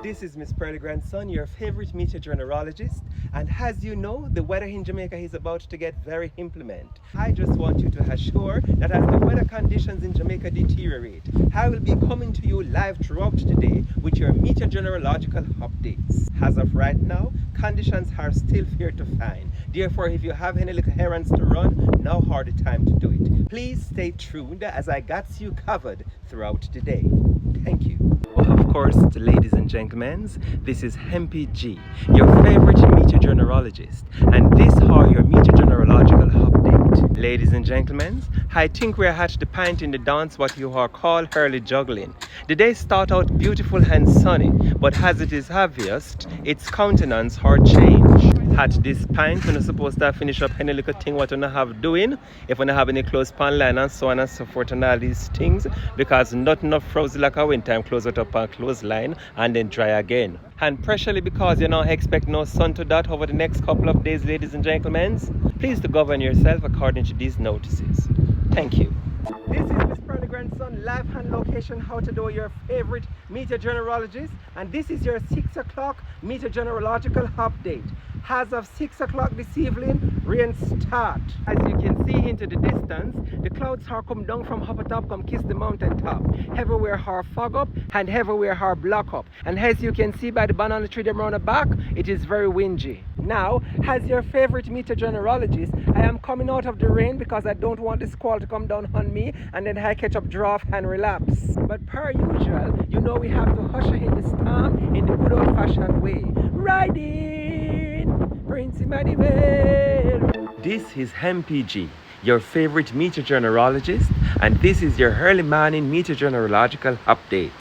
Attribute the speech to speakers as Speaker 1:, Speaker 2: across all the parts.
Speaker 1: This is Miss Pearly Grandson, your favorite meteorologist, and as you know, the weather in Jamaica is about to get very inclement. I just want you to assure that as the weather conditions in Jamaica deteriorate, I will be coming to you live throughout the day with your meteorological updates. As of right now, conditions are still fair to find. Therefore, if you have any little errands to run, now are the time to do it. Please stay tuned as I got you covered throughout the day. Thank you. Well, of course, ladies and gentlemen, this is MPG, your favorite meteorologist, and this is your meteorological update. Ladies and gentlemen, I think we are at the point in the dance what you are called early juggling. The day start out beautiful and sunny, but as it is obvious, its countenance or change. At this point, we're not supposed to finish up any little thing what we have doing, if we don't have any clothes pan line and so on and so forth and all these things, because not enough frozen like a winter time close it up on clothes line and then dry again. And partially because you don't expect no sun to that over the next couple of days, ladies and gentlemen, please to govern yourself according to these notices. Thank you. This is Miss Pearly Grandson, live on location, how to do your favorite meteorologist, and this is your 6 o'clock meteorological update. As of 6 o'clock this evening, rain start. As you can see into the distance, the clouds are come down from upper top, come kiss the mountain top. Everywhere are fog up and everywhere are block up. And as you can see by the banana tree them around the back, it is very windy. Now, as your favorite meteorologist, I am coming out of the rain because I don't want the squall to come down on me and then I catch up draft and relapse. But per usual, you know we have to usher in the storm in the good old fashioned way. Riding Prince Emmanuel. This is MPG, your favorite meteorologist, and this is your early morning meteorological update.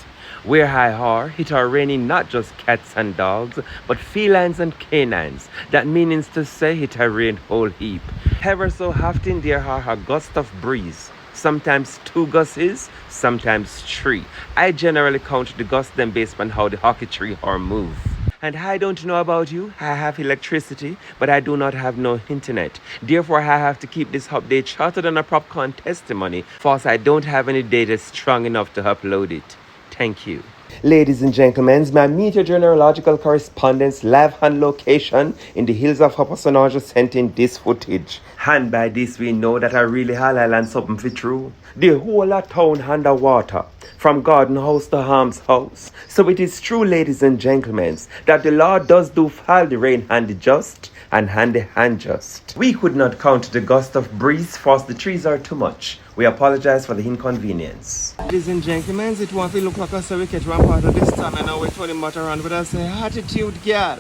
Speaker 1: Where I are, it are raining not just cats and dogs, but felines and canines. That means to say it are rain whole heap. Ever so often there are a gust of breeze. Sometimes 2 gusts, sometimes 3. I generally count the gusts them based on how the hockey tree are move. And I don't know about you, I have electricity, but I do not have no internet. Therefore, I have to keep this update shorter than a popcorn testimony, for I don't have any data strong enough to upload it. Thank you. Ladies and gentlemen, my meteorological correspondence live on location in the hills of Upper Sonaja sent in this footage. And by this we know that I really highlight something for true. The whole of town underwater, from garden house to Harm's house. So it is true, ladies and gentlemen, that the Lord does do fall the rain and the just and hand the unjust. We could not count the gust of breeze, for the trees are too much. We apologize for the inconvenience. Ladies and gentlemen, it won't look like us so we catch one part of this time and now we're turning back around with us attitude, girl.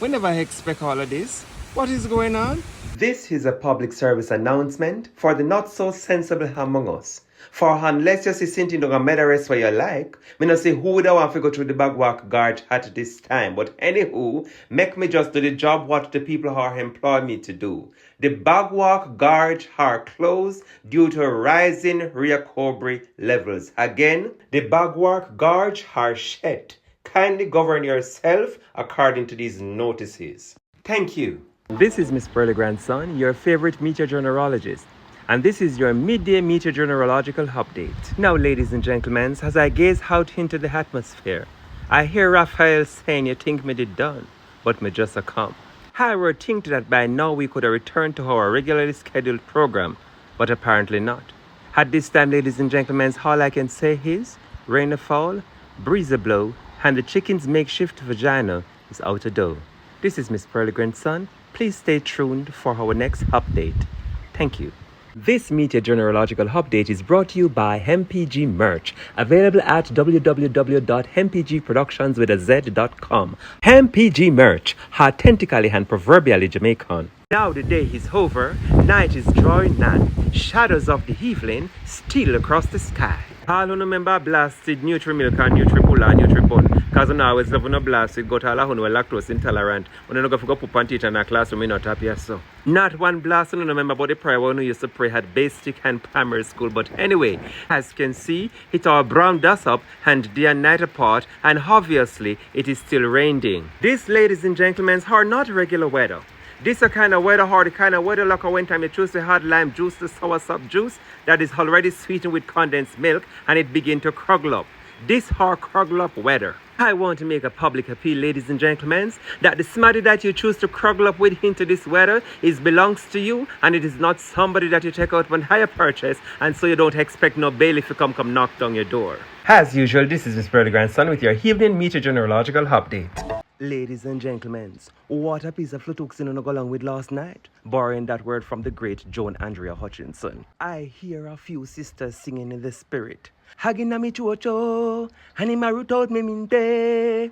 Speaker 1: We never expect all of this. What is going on? This is a public service announcement for the not so sensible among us. For unless you see something to go rest where you like, me not say who would want to go through the backwalk guard at this time. But anywho, make me just do the job what the people are employed me to do. The backwalk guards are closed due to rising recovery levels. Again, the backwalk guards are shut. Kindly govern yourself according to these notices. Thank you. This is Miss Pearly Grandson, your favorite meteorologist. And this is your midday meteorological update. Now, ladies and gentlemen, as I gaze out into the atmosphere, I hear Rafael saying you think me did done, but me just a come. I would think that by now we could have returned to our regularly scheduled program, but apparently not. At this time, ladies and gentlemen, all I can say is, rain a fall, breeze a blow, and the chicken's makeshift vagina is out the door. This is Miss Pearly Grandson. Please stay tuned for our next update. Thank you. This meteorological update is brought to you by MPG Merch, available at www.mpgproductionswithaz.com. MPG Merch, authentically and proverbially Jamaican. Now the day is over, night is drawing nigh, shadows of the evening steal across the sky. All who remember blasted Nutri-Milk and Nutri-Pull and Nutri-Bun, because I always love to blast it, got all who are lactose intolerant. When I go for put on teacher in a classroom, I'm not happy so. Not one blast, I don't remember about the prayer when we used to pray at basic and primary school. But anyway, as you can see, it all browned us up and day and night apart, and obviously it is still raining. This, ladies and gentlemen, are not regular weather. This is a kind of weather or the kind of weather like when time you choose the hard lime juice, the sour sap juice that is already sweetened with condensed milk and it begin to cruggle up. this hard cruggle up weather. I want to make a public appeal, ladies and gentlemen, that the smarty that you choose to cruggle up with into this weather belongs to you, and it is not somebody that you take out on hire purchase, and so you don't expect no bailiff to come knock down your door. As usual, this is Miss Pearly Grandson with your evening meteorological update. Ladies and gentlemen, what a piece of flutuxin on go along with last night, borrowing that word from the great Joan Andrea Hutchinson. I hear a few sisters singing in the spirit. Hagina mi chuocho, anima root out me minte.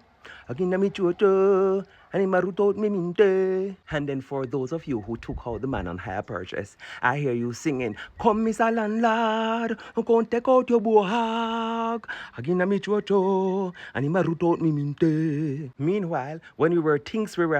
Speaker 1: Hagina mi chuocho, anima root out me minte. And then for those of you who took out the man on hire purchase, I hear you singing, come Mr. Landlord, come take out your bohag. Hagina mi chuocho, anima root out me minte. Meanwhile, when we were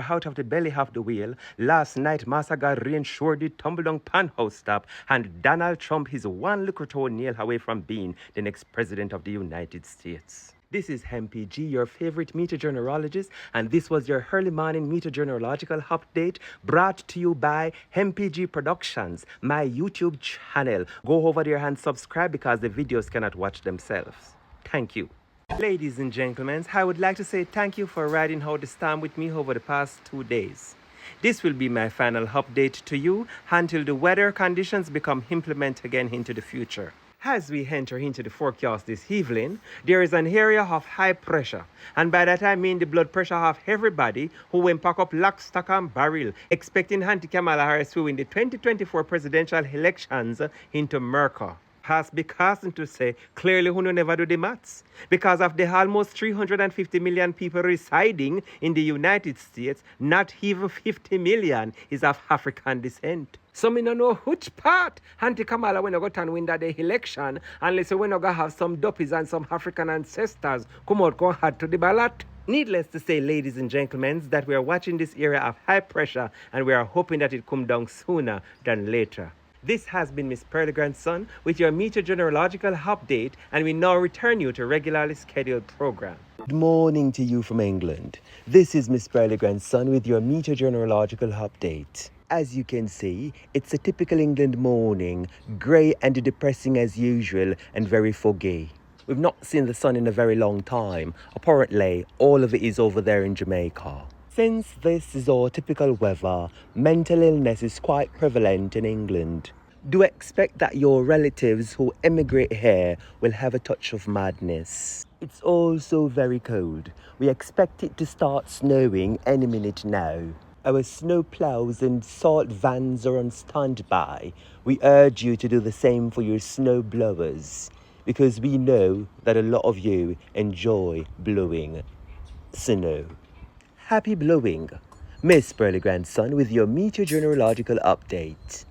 Speaker 1: out of the belly of the wheel, last night Masaga rain sure did tumble down panhouse stop, and Donald Trump is one little toenail away from being the next president of the United States. This is MPG, your favorite meteorologist, and this was your early morning meteorological update brought to you by MPG Productions, my YouTube channel. Go over there and subscribe because the videos cannot watch themselves. Thank you. Ladies and gentlemen, I would like to say thank you for riding out the storm with me over the past 2 days. This will be my final update to you until the weather conditions become implemented again into the future. As we enter into the forecast this evening, there is an area of high pressure, and by that I mean the blood pressure of everybody who went pack up lock, stock and barrel, expecting Auntie Kamala Harris to win the 2024 presidential elections into Merca. Has because to say clearly who never do the maths. Because of the almost 350 million people residing in the United States, not even 50 million is of African descent. So me no know which part Auntie Kamala when I got and win that day election unless when I go have some duppies and some African ancestors come out go hard to the ballot. Needless to say, ladies and gentlemen, that we are watching this area of high pressure and we are hoping that it come down sooner than later. This has been Miss Pearly Grandson with your meteorological update, and we now return you to regularly scheduled program. Good morning to you from England. This is Miss Pearly Grandson with your meteorological update. As you can see, it's a typical England morning, grey and depressing as usual and very foggy. We've not seen the sun in a very long time. Apparently, all of it is over there in Jamaica. Since this is our typical weather, mental illness is quite prevalent in England. Do expect that your relatives who emigrate here will have a touch of madness. It's also very cold. We expect it to start snowing any minute now. Our snow plows and salt vans are on standby. We urge you to do the same for your snow blowers, because we know that a lot of you enjoy blowing snow. Happy blowing, Miss Pearly Grandson with your meteorological update.